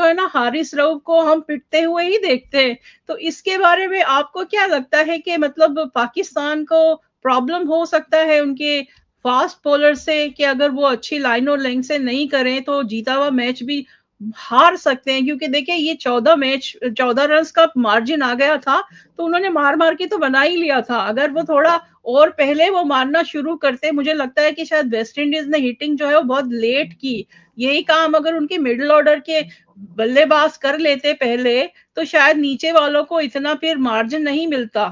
है ना हारिस रऊफ को हम पिटते हुए ही देखते हैं। तो इसके बारे में आपको क्या लगता है कि मतलब पाकिस्तान को प्रॉब्लम हो सकता है उनके फास्ट बॉलर से, कि अगर वो अच्छी लाइन और लेंथ से नहीं करें तो जीता हुआ मैच भी हार सकते हैं? क्योंकि देखिए ये 14 रन का मार्जिन आ गया था, तो उन्होंने मार मार के तो बना ही लिया था। अगर वो थोड़ा और पहले वो मारना शुरू करते, मुझे लगता है कि शायद वेस्ट इंडीज ने हिटिंग जो है वो बहुत लेट की। यही काम अगर उनके मिडिल ऑर्डर के बल्लेबाज कर लेते पहले, तो शायद नीचे वालों को इतना फिर मार्जिन नहीं मिलता।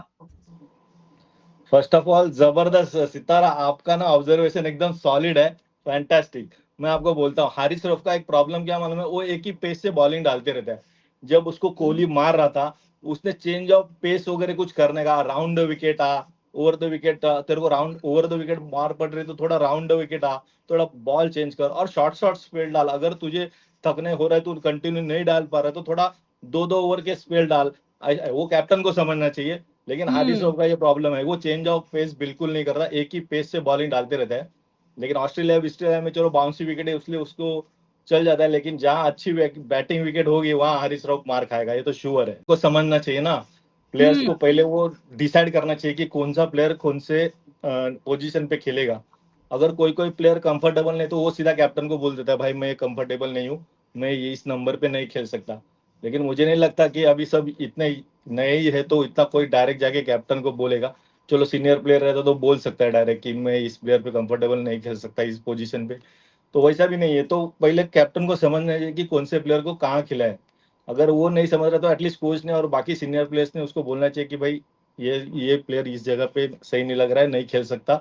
फर्स्ट ऑफ ऑल जबरदस्त सितारा, आपका ना ऑब्जर्वेशन एकदम सॉलिड है, फैंटास्टिक। मैं आपको बोलता हूँ हारिस रऊफ का एक प्रॉब्लम क्या मालूम है, वो एक ही पेस से बॉलिंग डालते रहता है। जब उसको कोहली मार रहा था, उसने चेंज ऑफ पेस वगैरह कुछ करने का, राउंड द विकेट आ, ओवर द विकेट, तेरे को राउंड ओवर द विकेट मार पड़ रही तो थोड़ा राउंड द विकेट आ, थोड़ा बॉल चेंज कर और शॉर्ट शॉर्ट स्पेल डाल। अगर तुझे थकने हो रहा है, तू कंटिन्यू नहीं डाल पा रहा है, तो थोड़ा 2-2 ओवर के स्पेल डाल। वो कैप्टन को समझना चाहिए। लेकिन हार्दिक हम्म। श्रॉफ का ये प्रॉब्लम है, वो चेंज ऑफ पेस बिल्कुल नहीं करता, एक ही पेस से बॉलिंग डालते रहता है। लेकिन ऑस्ट्रेलिया में चलो बाउंसी विकेट है, इसलिए उसको चल जाता है। लेकिन जहां अच्छी बैटिंग विकेट होगी वहां हारिस श्रॉफ मार खाएगा, ये तो श्योर है। को समझना चाहिए ना, प्लेयर्स हम्म। को पहले वो डिसाइड करना चाहिए कि कौन सा प्लेयर कौन से पोजीशन पे खेलेगा। अगर कोई कोई प्लेयर कंफर्टेबल नहीं तो वो सीधा कैप्टन को बोल देता है, भाई मैं कंफर्टेबल नहीं हूँ, मैं ये इस नंबर पे नहीं खेल सकता। लेकिन मुझे नहीं लगता कि अभी सब इतने नए ही है तो इतना कोई डायरेक्ट जाके कैप्टन को बोलेगा। चलो सीनियर प्लेयर रहता तो बोल सकता है डायरेक्ट कि मैं इस प्लेयर पे कंफर्टेबल नहीं खेल सकता इस पोजीशन पे। तो वैसा भी नहीं है, तो पहले कैप्टन को समझना चाहिए कि कौन से प्लेयर को कहाँ खिलाए। अगर वो नहीं समझ रहा तो एटलीस्ट कोच ने और बाकी सीनियर प्लेयर्स ने उसको बोलना चाहिए कि भाई ये प्लेयर इस जगह पे सही नहीं लग रहा है, नहीं खेल सकता,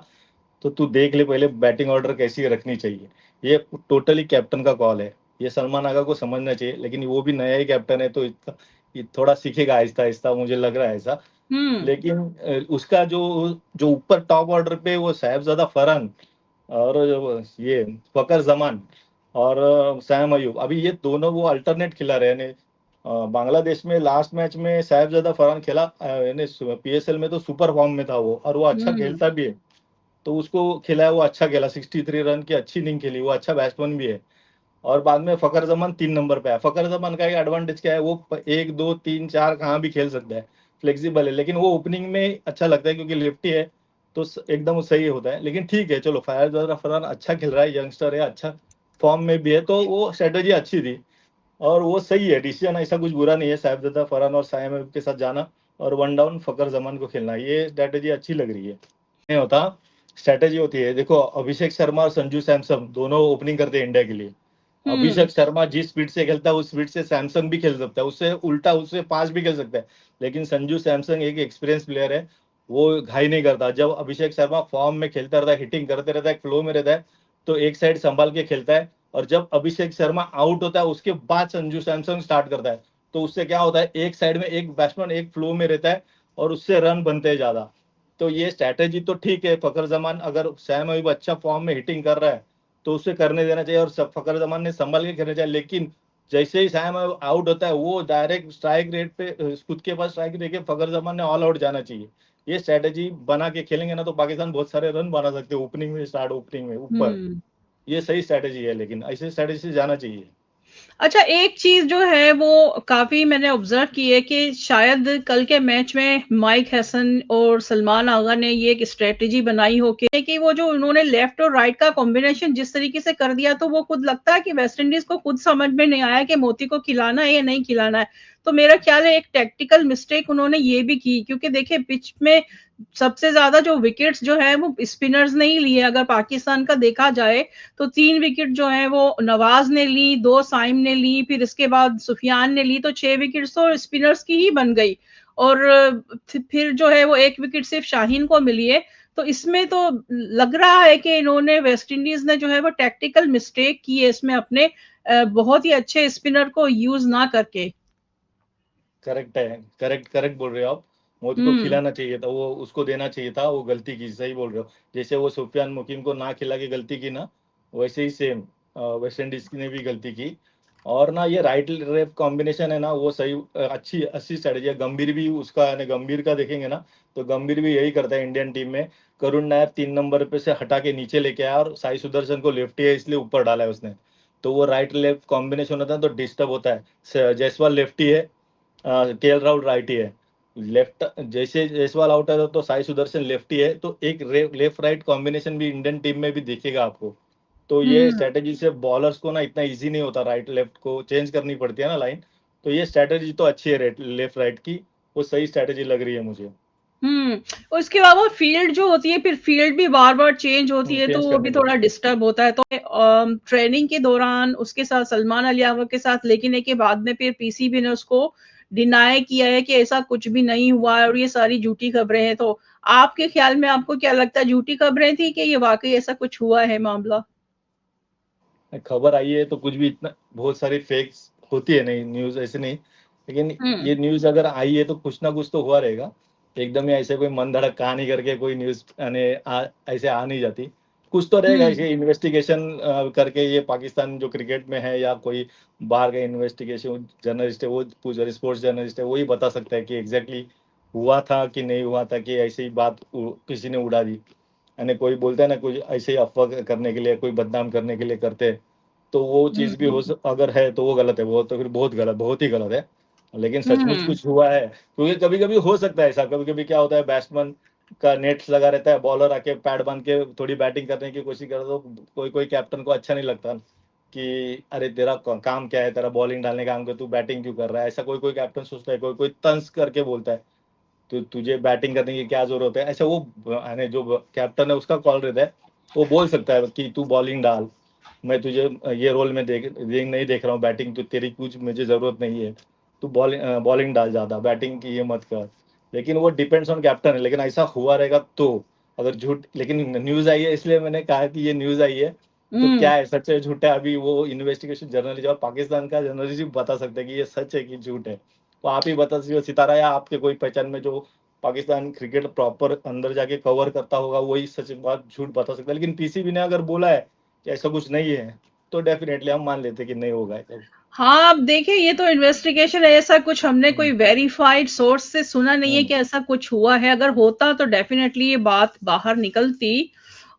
तो तू देख ले पहले बैटिंग ऑर्डर कैसी रखनी चाहिए। ये टोटली कैप्टन का कॉल है। ये सलमान आगा को समझना चाहिए, लेकिन वो भी नया ही कैप्टन है तो इसका ये थोड़ा सीखेगा आहिस्ता आहिस्ता, मुझे लग रहा है ऐसा। हम्म। लेकिन उसका जो जो ऊपर टॉप ऑर्डर पे वो साहिबजादा फरहान और ये फकर जमान और सैम अयूब, अभी ये दोनों वो अल्टरनेट खिला रहे हैं। बांग्लादेश में लास्ट मैच में साहिबजादा फरहान खेला, यानी पीएसएल में तो सुपर फॉर्म में था वो, और वो अच्छा हम्म। खेलता भी है। तो उसको खिलाया, वो अच्छा खेला, 63 रन की अच्छी इनिंग खेली, वो अच्छा बैट्समैन भी है। और बाद में फकर जमान 3 नंबर पे है। फकर जमान का एक एडवांटेज क्या है, वो 1 2 3 4 कहाँ भी खेल सकता है, फ्लेक्सिबल है। लेकिन वो ओपनिंग में अच्छा लगता है क्योंकि लेफ्टी है, तो एकदम सही होता है। लेकिन ठीक है, चलो फायर फरहान अच्छा खेल रहा है, यंगस्टर है, अच्छा फॉर्म में भी है, तो वो स्ट्रेटेजी अच्छी थी और वो सही है डिसीजन, ऐसा कुछ बुरा नहीं है साहिबजादा फरहान और साइम के साथ जाना और वन डाउन फकर जमान को खेलना, ये स्ट्रेटेजी अच्छी लग रही है। नहीं होता, स्ट्रेटेजी होती है। देखो अभिषेक शर्मा और संजू सैमसन दोनों ओपनिंग करते हैं इंडिया के लिए। हम्म। अभिषेक शर्मा जिस स्पीड से खेलता है उस स्पीड से सैमसंग भी खेल सकता है, उससे उल्टा उससे पास भी खेल सकता है। लेकिन संजू सैमसंग एक एक्सपीरियंस प्लेयर है, वो घाई नहीं करता। जब अभिषेक शर्मा फॉर्म में खेलता रहता है, हिटिंग करते रहता है, फ्लो में रहता है, तो एक साइड संभाल के खेलता है। और जब अभिषेक शर्मा आउट होता है उसके बाद संजू सैमसंग स्टार्ट करता है, तो उससे क्या होता है, एक साइड में एक बैट्समैन एक फ्लो में रहता है और उससे रन बनते हैं ज्यादा। तो ये स्ट्रैटेजी तो ठीक है। फकर जमान अगर सैम अयूब अच्छा फॉर्म में हिटिंग कर रहा है तो उसे करने देना चाहिए और सब फकर जमान ने संभाल के करना चाहिए। लेकिन जैसे ही सैम आउट होता है वो डायरेक्ट स्ट्राइक रेट पे खुद के पास स्ट्राइक रेट के फकर जमान ने ऑल आउट जाना चाहिए। ये स्ट्रैटेजी बना के खेलेंगे ना तो पाकिस्तान बहुत सारे रन बना सकते हैं ओपनिंग में, स्टार्ट ओपनिंग में ऊपर। हम्म। ये सही स्ट्रैटेजी है, लेकिन ऐसे स्ट्रैटेजी से जाना चाहिए। अच्छा, एक चीज जो है वो काफी मैंने ऑब्जर्व की है कि शायद कल के मैच में माइक हैसन और सलमान आगा ने ये एक स्ट्रेटेजी बनाई हो कि वो जो उन्होंने लेफ्ट और राइट का कॉम्बिनेशन जिस तरीके से कर दिया, तो वो खुद लगता है कि वेस्ट इंडीज को खुद समझ में नहीं आया कि मोती को खिलाना है या नहीं खिलाना है। तो मेरा ख्याल है एक टेक्टिकल मिस्टेक उन्होंने ये भी की, क्योंकि देखिए पिच में सबसे ज्यादा जो विकेट्स जो है वो स्पिनर्स ने ही लिए। अगर पाकिस्तान का देखा जाए तो 3 विकेट जो है वो नवाज ने ली, 2 साइम ने ली, फिर इसके बाद सुफियान ने ली, तो 6 विकेट तो स्पिनर्स की ही बन गई। और फिर जो है वो 1 विकेट सिर्फ शाहीन को मिली है। तो इसमें तो लग रहा है कि इन्होंने वेस्ट इंडीज ने जो है वो टैक्टिकल मिस्टेक की है इसमें, अपने बहुत ही अच्छे स्पिनर को यूज ना करके। करेक्ट है, करेक्ट करेक्ट बोल रहे हो आप। मोदी को हम्म। खिलाना चाहिए था, वो उसको देना चाहिए था, वो गलती की, सही बोल रहे हो। जैसे वो सुफियान मुकीम को ना खिला के गलती की ना, वैसे ही सेम वेस्ट इंडीज ने भी गलती की। और ना ये राइट लेफ्ट कॉम्बिनेशन है ना, वो सही अच्छी अच्छी स्ट्रेटेजी है। गंभीर भी उसका है, गंभीर का देखेंगे ना तो गंभीर भी यही करता है इंडियन टीम में। करुण नायर 3 नंबर पे से हटा के नीचे लेके आया और साई सुदर्शन को लेफ्टी है इसलिए ऊपर डाला है उसने। तो वो राइट लेफ्ट कॉम्बिनेशन होता है तो डिस्टर्ब होता है। जायसवाल लेफ्टी है, केएल राहुल राइटी है। लेफ्ट जैसे जायसवाल आउट है तो साई सुदर्शन लेफ्टी है, तो एक लेफ्ट राइट कॉम्बिनेशन भी इंडियन टीम में भी दिखेगा आपको। तो ये हम्म स्ट्रेटेजी से बॉलर्स को ना इतना इजी नहीं होता, राइट लेफ्ट को चेंज करनी पड़ती है ना लाइन। तो ये स्ट्रेटेजी तो अच्छी है लेफ्ट राइट की, वो सही स्ट्रेटेजी लग रही है मुझे। उसके अलावा फील्ड जो होती है, फिर फील्ड भी बार बार चेंज होती है, तो चेंज वो करनी भी थोड़ा पड़ती डिस्टर्ब होता है। तो ट्रेनिंग के दौरान उसके साथ सलमान अली यावर के साथ लेकिन है कि बाद में फिर पीसीबी ने उसको डिनाई किया है कि ऐसा कुछ भी नहीं हुआ है और ये सारी झूठी खबरें हैं। तो आपके ख्याल में आपको क्या लगता है, झूठी खबरें थी कि ये वाकई ऐसा कुछ हुआ है मामला? है। खबर आई है तो कुछ भी इतना बहुत सारी फेक्स होती है, नहीं न्यूज ऐसे नहीं, लेकिन हम्म ये न्यूज अगर आई है तो कुछ ना कुछ तो हुआ रहेगा। एकदम ही ऐसे कोई मन धड़क कहानी करके कोई न्यूज ऐसे आ नहीं जाती। कुछ तो रहेगा, हम्म ऐसे इन्वेस्टिगेशन करके ये पाकिस्तान जो क्रिकेट में है, या कोई बाहर का इन्वेस्टिगेशन जर्नलिस्ट है, वो पूछ स्पोर्ट्स जर्नलिस्ट है, वही बता सकता है कि एग्जैक्टली हुआ था कि नहीं हुआ था, कि ऐसी ही बात किसी ने उड़ा दी। यानी कोई बोलता है ना, कुछ ऐसे ही अफवाह करने के लिए, कोई बदनाम करने के लिए करते हैं, तो वो चीज भी हम्म अगर है तो वो गलत है, वो तो फिर बहुत गलत, बहुत ही गलत है। लेकिन सचमुच हम्म कुछ हुआ है, क्योंकि कभी कभी हो सकता है ऐसा, कभी कभी क्या होता है बैट्समैन का नेट्स लगा रहता है, बॉलर आके पैड बांध के थोड़ी बैटिंग करने की कोशिश करता है, तो कोई कोई कैप्टन को अच्छा नहीं लगता कि अरे तेरा काम क्या है, तेरा बॉलिंग डालने का काम कर, तू बैटिंग क्यों कर रहा है, ऐसा कोई कोई कैप्टन सोचता है, कोई कोई तंज करके बोलता है तो तुझे बैटिंग करने की क्या जरूरत है, ऐसा वो यानी जो कैप्टन है उसका कॉल रहता है। वो बोल सकता है कि तू बॉलिंग डाल, मैं तुझे ये रोल में नहीं देख रहा हूँ, बैटिंग तो तेरी कुछ मुझे जरूरत नहीं है, तू बॉलिंग डाल, ज्यादा बैटिंग की ये मत कर। लेकिन वो डिपेंड्स ऑन कैप्टन है, लेकिन ऐसा हुआ रहेगा तो, अगर झूठ, लेकिन न्यूज आई है इसलिए मैंने कहा कि ये न्यूज आई है, तो हम्म क्या है सच है झूठ है, अभी वो इन्वेस्टिगेशन जर्नलिस्ट और पाकिस्तान का जर्नलिस्ट बता सकते हैं कि ये सच है कि झूठ है। तो आप ही बता सकते हो, सितारा या आपके कोई पहचान में जो पाकिस्तान क्रिकेट प्रॉपर अंदर जाके कवर करता होगा, वही सच बात झूठ बता सकता है। लेकिन पीसीबी ने अगर बोला है कि ऐसा कुछ नहीं है, तो डेफिनेटली हम मान लेते कि नहीं होगा ऐसा। हाँ, अब देखिए ये तो इन्वेस्टिगेशन है, ऐसा कुछ हमने कोई हम्म, वेरीफाइड सोर्स से सुना नहीं है हम्म, कि ऐसा कुछ हुआ है। अगर होता तो डेफिनेटली ये बात बाहर निकलती।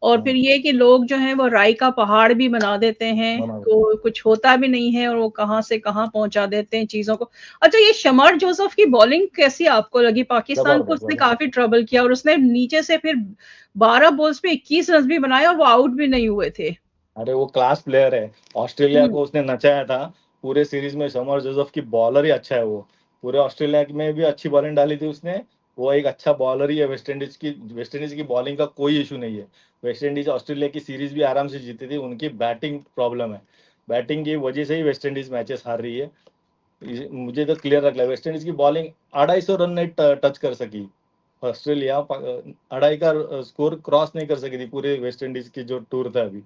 और फिर हम्म, ये कि लोग जो हैं वो राई का पहाड़ भी बना देते हैं, मना तो कुछ होता भी नहीं है और वो कहाँ से कहाँ पहुंचा देते हैं चीजों को। अच्छा, ये शमर जोसफ की बॉलिंग कैसी आपको लगी? पाकिस्तान को जबरदस्त उसने जबरदस्त। काफी ट्रबल किया और उसने नीचे से फिर 12 बॉल्स पे 21 रन भी बनाए और वो आउट भी नहीं हुए थे। अरे वो क्लास प्लेयर है, ऑस्ट्रेलिया हम्म को उसने नचाया था। पूरे सीरीज में समर जोसेफ की बॉलर ही अच्छा है वो, पूरे ऑस्ट्रेलिया में भी अच्छी बॉलिंग डाली थी उसने। वो एक अच्छा बॉलर ही है। वेस्ट इंडीज की बॉलिंग का कोई इशू नहीं है। वेस्ट इंडीज ऑस्ट्रेलिया की सीरीज भी आराम से जीती थी, उनकी बैटिंग प्रॉब्लम है। बैटिंग की वजह से ही वेस्ट इंडीज मैचेस हार रही है। मुझे तो क्लियर लग रहा है, वेस्ट इंडीज की बॉलिंग 250 रन नहीं टच कर सकी। ऑस्ट्रेलिया 2.5 का स्कोर क्रॉस नहीं कर सकी थी पूरे वेस्ट इंडीज की जो टूर था अभी।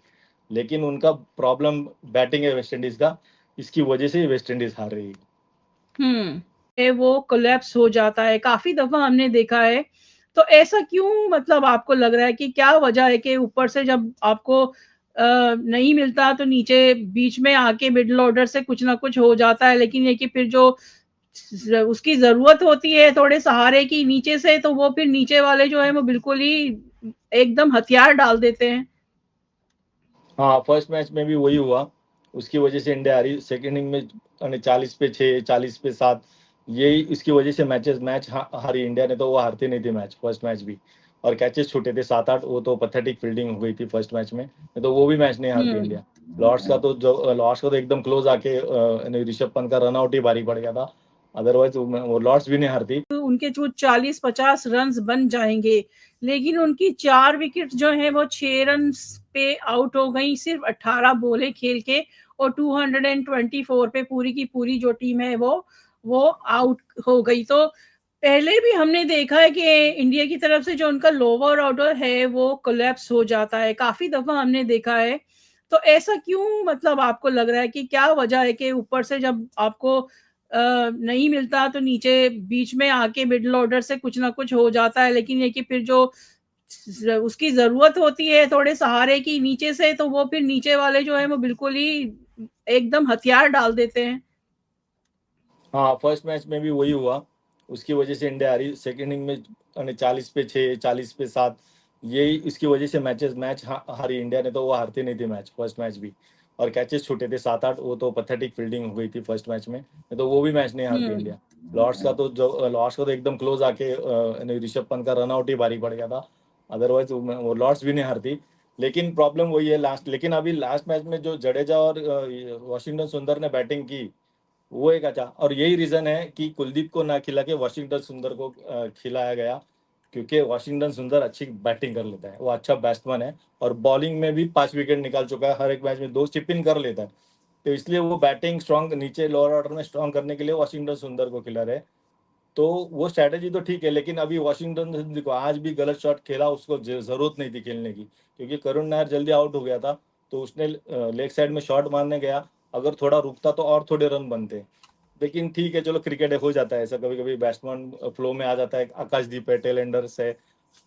लेकिन उनका प्रॉब्लम बैटिंग है वेस्ट इंडीज का, इसकी वजह से ही वेस्ट इंडीज हार रही है। वो कोलैप्स हो जाता है, काफी दफा हमने देखा है। तो ऐसा क्यों, मतलब आपको लग रहा है कि क्या वजह है कि ऊपर से जब आपको नहीं मिलता तो नीचे बीच में आके मिडिल ऑर्डर से कुछ ना कुछ हो जाता है, लेकिन ये कि फिर जो उसकी जरूरत होती है थोड़े सहारे की नीचे से, तो वो फिर नीचे वाले जो है वो बिल्कुल ही एकदम हथियार डाल देते हैं। हाँ, फर्स्ट मैच में भी वही हुआ, उसकी वजह से इंडिया हारी सेकेंड इनिंग में। 40 पे 6, 40 पे 7, यही इसकी वजह से मैच हारी इंडिया ने, तो वो हारती नहीं थी मैच फर्स्ट मैच भी। और कैचेस छूटे थे 7-8, वो तो पथेटिक फील्डिंग हो गई थी फर्स्ट मैच में, नहीं तो वो भी मैच नहीं हारती हम्म इंडिया। लॉर्ड्स का तो एकदम क्लोज आके ऋषभ पंत का रन आउट ही भारी पड़ गया था, अदरवाइज वो लॉर्ड्स भी नहीं हारती। उनके जो 40-50 रन बन जाएंगे, लेकिन उनकी 4 विकेट जो है वो 6 रन पे आउट हो गई, सिर्फ 18 बोले खेल के। और 224 पे पूरी की पूरी जो टीम है वो आउट हो गई। तो पहले भी हमने देखा है कि इंडिया की तरफ से जो उनका लोअर ऑर्डर है वो कोलैप्स हो जाता है, काफी दफा हमने देखा है। तो ऐसा क्यों, मतलब आपको लग रहा है कि क्या वजह है कि ऊपर से जब आपको नहीं मिलता तो नीचे बीच में आके मिडिल ऑर्डर से कुछ ना कुछ हो जाता है, लेकिन ये कि फिर जो उसकी जरूरत होती है थोड़े सहारे की नीचे से, तो वो फिर नीचे वाले जो है वो बिल्कुल ही एकदम हथियार डाल देते हैं। हाँ, फर्स्ट मैच में भी वही हुआ, उसकी वजह से इंडिया हारी सेकेंड इनिंग में। 40 पे 6, 40 पे 7, यही इसकी वजह से मैच हारी इंडिया ने, तो वो हारती नहीं थी मैच फर्स्ट मैच भी। और कैचेस छूटे थे 7-8, वो तो पैथेटिक फील्डिंग हो गई थी फर्स्ट मैच में, नहीं तो वो भी मैच नहीं हारती हम्म। इंडिया। लॉर्ड्स का तो एकदम क्लोज आके ऋषभ पंत का रन आउट ही भारी पड़ गया था, अदरवाइज वो लॉर्ड्स भी नहीं हारती। लेकिन प्रॉब्लम वही है लास्ट, लेकिन अभी लास्ट मैच में जो जडेजा और वाशिंगटन सुंदर ने बैटिंग की, वो एक अच्छा, और यही रीजन है कि कुलदीप को ना खिला के वाशिंगटन सुंदर को खिलाया गया, क्योंकि वाशिंगटन सुंदर अच्छी बैटिंग कर लेता है, वो अच्छा बैट्समैन है, और बॉलिंग में भी 5 विकेट निकाल चुका है, हर एक मैच में 2 चिप इन कर लेता है। तो इसलिए वो बैटिंग स्ट्रांग नीचे लोअर ऑर्डर में स्ट्रांग करने के लिए वाशिंगटन सुंदर को खिला रहे। तो वो स्ट्रैटेजी तो ठीक है, लेकिन अभी वाशिंगटन देखो आज भी गलत शॉट खेला, उसको जरूरत नहीं थी खेलने की, क्योंकि करुण नायर जल्दी आउट हो गया था, तो उसने लेग साइड में शॉट मारने गया, अगर थोड़ा रुकता तो और थोड़े रन बनते। लेकिन ठीक है, चलो क्रिकेट है, हो जाता है ऐसा, कभी कभी बैट्समैन फ्लो में आ जाता है, आकाशदीप है, टेल एंडर्स है,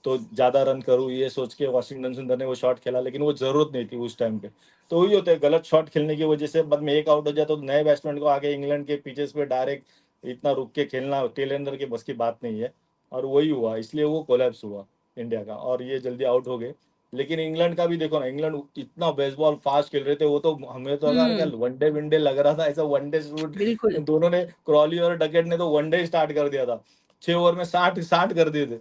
तो ज्यादा रन करूँ ये सोच के वाशिंगटन सुंदर ने वो शॉट खेला, लेकिन वो जरूरत नहीं थी उस टाइम पे। तो वही होता है, गलत शॉट खेलने की वजह से बाद में एक आउट हो जाए तो नए बैट्समैन को आगे इंग्लैंड के पिचेस पे डायरेक्ट इतना रुक के खेलना टेल एंडर के बस की बात नहीं है, और वही हुआ, इसलिए वो कोलैप्स हुआ इंडिया का, और ये जल्दी आउट हो गए। लेकिन इंग्लैंड का भी देखो ना, इंग्लैंड इतना बेसबॉल फास्ट खेल रहे थे, वो तो हमें तो लगा क्या हम्म। वनडे विनडे लग रहा था, ऐसा वनडे शूट बिल्कुल। दोनों ने, क्रॉली और डकेट ने तो वनडे स्टार्ट कर दिया था, 6 ओवर में 60 कर दिए थे।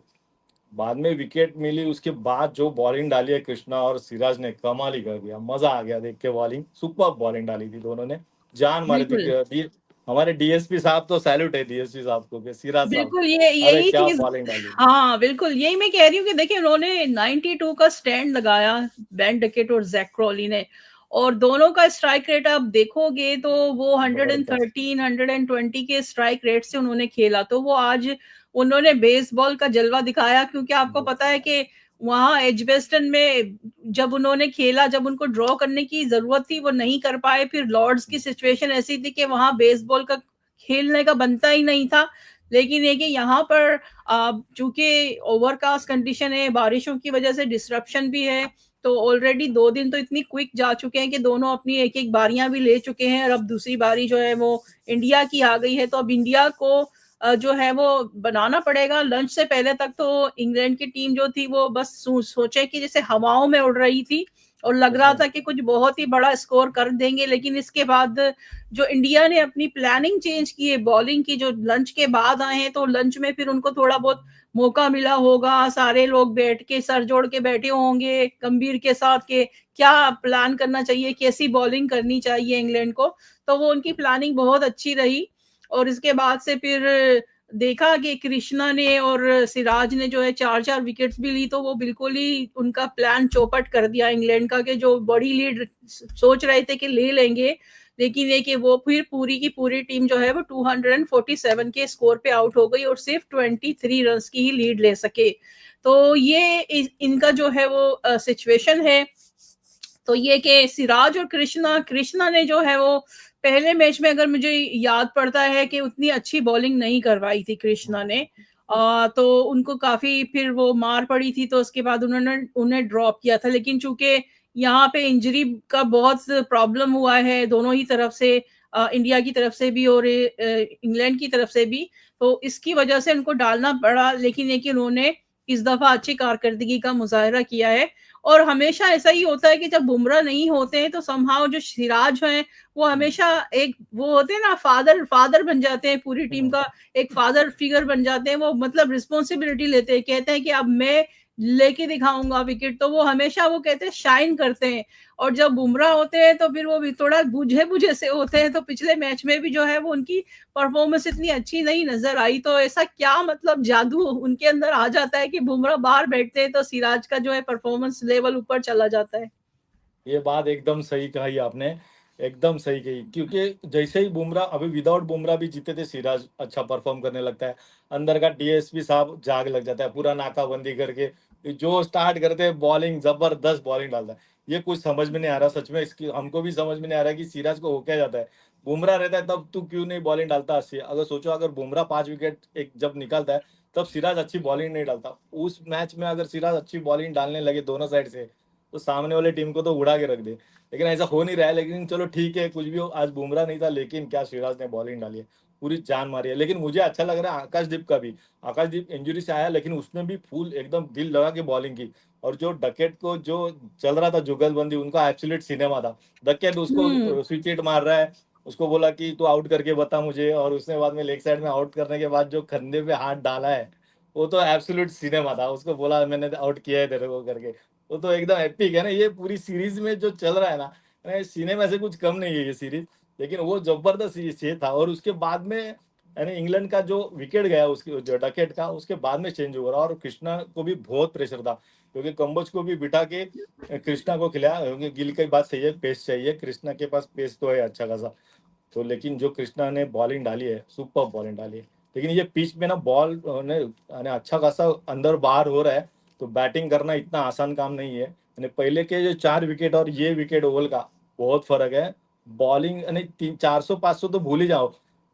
बाद में विकेट मिली, उसके बाद जो बॉलिंग डाली है कृष्णा और सिराज ने, कमाल ही कर दिया, मजा आ गया देख के, बॉलिंग सुपर बॉलिंग डाली थी दोनों ने, जान मारी थी। बिल्कुल। हमारे डीएसपी साहब तो सैल्यूट है डीएसपी साहब को, कि सिराज साहब, बिल्कुल, ये अरे यही क्या चीज। बॉलिंग डाली। हाँ बिल्कुल, यही मैं कह रही हूँ कि देखिए उन्होंने 92 का स्टैंड लगाया, बेन डकेट और जैक क्रॉली ने, और दोनों का स्ट्राइक रेट आप देखोगे तो वो जबरदस्त। 113 120 के स्ट्राइक रेट से उन्होंने खेला, तो वो आज उन्होंने बेसबॉल का जलवा दिखाया, क्योंकि आपको पता है कि वहां एजबेस्टन में जब उन्होंने खेला, जब उनको ड्रॉ करने की जरूरत थी वो नहीं कर पाए, फिर लॉर्ड्स की सिचुएशन ऐसी थी कि वहां बेसबॉल का खेलने का बनता ही नहीं था। लेकिन ये कि यहाँ पर चूंकि ओवरकास्ट कंडीशन है, बारिशों की वजह से डिसरप्शन भी है, तो ऑलरेडी 2 दिन तो इतनी क्विक जा चुके हैं कि दोनों अपनी एक एक बारियां भी ले चुके हैं, और अब दूसरी बारी जो है वो इंडिया की आ गई है। तो अब इंडिया को जो है वो बनाना पड़ेगा लंच से पहले तक। तो इंग्लैंड की टीम जो थी वो बस सोचे कि जैसे हवाओं में उड़ रही थी, और लग रहा था कि कुछ बहुत ही बड़ा स्कोर कर देंगे, लेकिन इसके बाद जो इंडिया ने अपनी प्लानिंग चेंज की है बॉलिंग की, जो लंच के बाद आए हैं, तो लंच में फिर उनको थोड़ा बहुत मौका मिला होगा, सारे लोग बैठ के सर जोड़ के बैठे होंगे गंभीर के साथ के क्या प्लान करना चाहिए, कैसी बॉलिंग करनी चाहिए इंग्लैंड को। तो वो उनकी प्लानिंग बहुत अच्छी रही, और इसके बाद से फिर देखा कि कृष्णा ने और सिराज ने जो है 4-4 विकेट्स भी ली, तो वो बिल्कुल ही उनका प्लान चौपट कर दिया इंग्लैंड का, कि जो बड़ी लीड सोच रहे थे कि ले लेंगे, लेकिन ये कि वो फिर पूरी की पूरी टीम जो है वो 247 के स्कोर पे आउट हो गई, और सिर्फ 23 रन की ही लीड ले सके। तो ये इनका जो है वो सिचुएशन है। तो ये कि सिराज और कृष्णा ने जो है वो पहले मैच में, अगर मुझे याद पड़ता है, कि उतनी अच्छी बॉलिंग नहीं करवाई थी कृष्णा ने, तो उनको काफी फिर वो मार पड़ी थी, तो उसके बाद उन्होंने उन्हें ड्रॉप किया था। लेकिन चूंकि यहाँ पे इंजरी का बहुत प्रॉब्लम हुआ है दोनों ही तरफ से, इंडिया की तरफ से भी और इंग्लैंड की तरफ से भी, तो इसकी वजह से उनको डालना पड़ा। लेकिन ये कि उन्होंने इस दफा अच्छी कारकर्दगी का मुजाहरा किया है, और हमेशा ऐसा ही होता है कि जब बुमराह नहीं होते हैं तो समहाउ जो सिराज हैं वो हमेशा एक वो होते हैं ना, फादर बन जाते हैं पूरी टीम का, एक फादर फिगर बन जाते हैं वो, मतलब रिस्पॉन्सिबिलिटी लेते हैं, कहते हैं कि अब मैं लेके दिखाऊंगा विकेट, तो वो हमेशा वो कहते हैं शाइन करते हैं। और जब बुमराह होते हैं तो फिर वो भी थोड़ा बुझे बुझे से होते हैं, तो पिछले मैच में भी जो है वो उनकी परफॉर्मेंस इतनी अच्छी नहीं नजर आई। तो ऐसा क्या मतलब जादू उनके अंदर आ जाता है कि बुमराह बाहर बैठते हैं तो सिराज का जो है परफॉर्मेंस लेवल ऊपर चला जाता है। ये बात एकदम सही कही आपने, एकदम सही कही, क्योंकि जैसे ही बुमराह, अभी विदाउट बुमराह भी जीते थे, सिराज अच्छा परफॉर्म करने लगता है, अंदर का डीएसपी साहब जाग लग जाता है, पूरा नाकाबंदी करके जो स्टार्ट करते हैं बॉलिंग, जबरदस्त बॉलिंग डालता है। ये कुछ समझ में नहीं आ रहा सच में, इसकी हमको भी समझ में नहीं आ रहा कि सिराज को हो क्या जाता है। बुमराह रहता है तब तू क्यों नहीं बॉलिंग डालता अच्छी, अगर सोचो अगर बुमराह 5 विकेट एक जब निकालता है, तब सिराज अच्छी बॉलिंग नहीं डालता। उस मैच में अगर सिराज अच्छी बॉलिंग डालने लगे दोनों साइड से, तो सामने वाले टीम को तो उड़ा के रख दे। लेकिन ऐसा हो नहीं रहा है, लेकिन चलो ठीक है, कुछ भी हो, आज बुमराह नहीं था, लेकिन क्या सिराज ने बॉलिंग डाली है, पूरी जान मारी है। लेकिन मुझे अच्छा लग रहा है आकाशदीप का भी, आकाशदीप इंजरी से आया, लेकिन उसने भी फुल एकदम दिल लगा के बॉलिंग की, और जो डकेट को जो चल रहा था जुगलबंदी, उनका एब्सोल्यूट सिनेमा था। डकेट हम्म। उसको स्विच हिट मार रहा है, उसको बोला कि तू आउट करके बता मुझे, और उसने बाद में लेग साइड में आउट करने के बाद जो कंधे पे हाथ डाला है, वो तो एब्सोल्यूट सिनेमा था। उसको बोला मैंने आउट किया है तेरे को करके, वो तो एकदम एपिक है ना। ये पूरी सीरीज में जो चल रहा है ना, सिनेमा से कुछ कम नहीं है ये सीरीज। लेकिन वो जबरदस्त ये था। और उसके बाद में यानी इंग्लैंड का जो विकेट गया उसके जो डकेट का, उसके बाद में चेंज हुआ। और कृष्णा को भी बहुत प्रेशर था, क्योंकि कंबोज को भी बिठा के कृष्णा को खिलाया, क्योंकि गिल की बात सही है, पेस चाहिए, कृष्णा के पास पेस तो है अच्छा खासा। तो लेकिन जो कृष्णा ने बॉलिंग डाली है, सुपर बॉलिंग डाली है। लेकिन ये पिच में ना बॉल ने यानी अच्छा खासा अंदर बाहर हो रहा है, तो बैटिंग करना इतना आसान काम नहीं है। यानी पहले के जो 4 विकेट और ये विकेट ओवल का बहुत फर्क है। बॉलिंग यानी 400-500 तो भूल ही जाओ,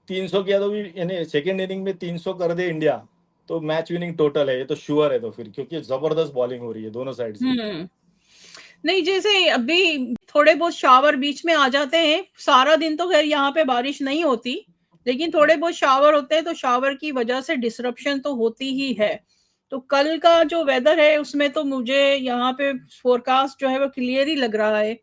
300 किया तो भी, यानी सेकेंड इनिंग में 300 कर दे इंडिया, तो मैच विनिंग टोटल है, ये तो श्योर है। तो फिर क्योंकि जबरदस्त बॉलिंग हो रही है दोनों साइड से। हम्म। नहीं, जैसे अभी थोड़े बहुत शावर बीच में आ जाते हैं, सारा दिन तो खैर यहाँ पे बारिश नहीं होती, लेकिन थोड़े बहुत शावर होते हैं, तो शावर की वजह से डिसरप्शन तो होती ही है। तो कल का जो वेदर है उसमें तो मुझे यहाँ पे फोरकास्ट जो है वो क्लियर ही लग रहा है,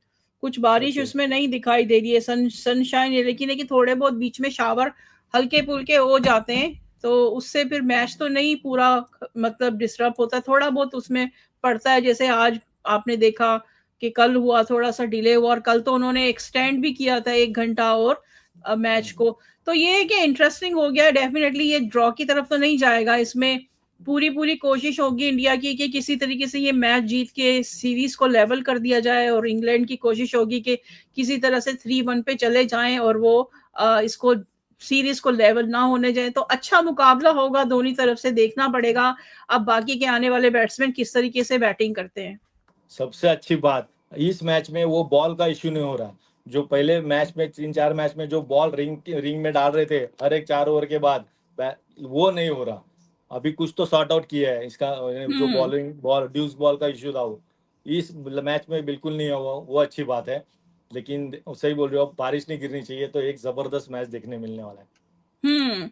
कुछ बारिश ओके। उसमें नहीं दिखाई दे रही है, सनशाइन है, लेकिन थोड़े बहुत बीच में शावर हल्के फुल्के हो जाते हैं, तो उससे फिर मैच तो नहीं पूरा मतलब डिस्टर्ब होता, थोड़ा बहुत उसमें पड़ता है। जैसे आज आपने देखा कि कल हुआ, थोड़ा सा डिले हुआ, और कल तो उन्होंने एक्सटेंड भी किया था 1 घंटा और मैच को। तो ये है कि इंटरेस्टिंग हो गया, डेफिनेटली ये ड्रॉ की तरफ तो नहीं जाएगा, इसमें पूरी पूरी कोशिश होगी इंडिया की कि किसी तरीके से ये मैच जीत के सीरीज को लेवल कर दिया जाए, और इंग्लैंड की कोशिश होगी कि किसी तरह से 3-1 पे चले जाएं और वो इसको सीरीज को लेवल ना होने जाए। तो अच्छा मुकाबला होगा दोनों तरफ से, देखना पड़ेगा अब बाकी के आने वाले बैट्समैन किस तरीके से बैटिंग करते हैं। सबसे अच्छी बात, इस मैच में वो बॉल का इश्यू नहीं हो रहा। जो पहले मैच में 3-4 मैच में जो बॉल रिंग में डाल रहे थे हर एक 4 ओवर के बाद, वो नहीं हो रहा। अभी कुछ तो सॉर्ट आउट किया है इसका, जो हम्म। बॉल ड्यूस बॉल का इश्यू था वो इस मैच में बिल्कुल नहीं हुआ, वो अच्छी बात है। लेकिन सही बोल रहे हो, अब बारिश नहीं गिरनी चाहिए, तो एक जबरदस्त मैच देखने मिलने वाला है। हम्म।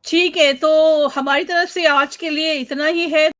ठीक है, तो हमारी तरफ से आज के लिए इतना ही है।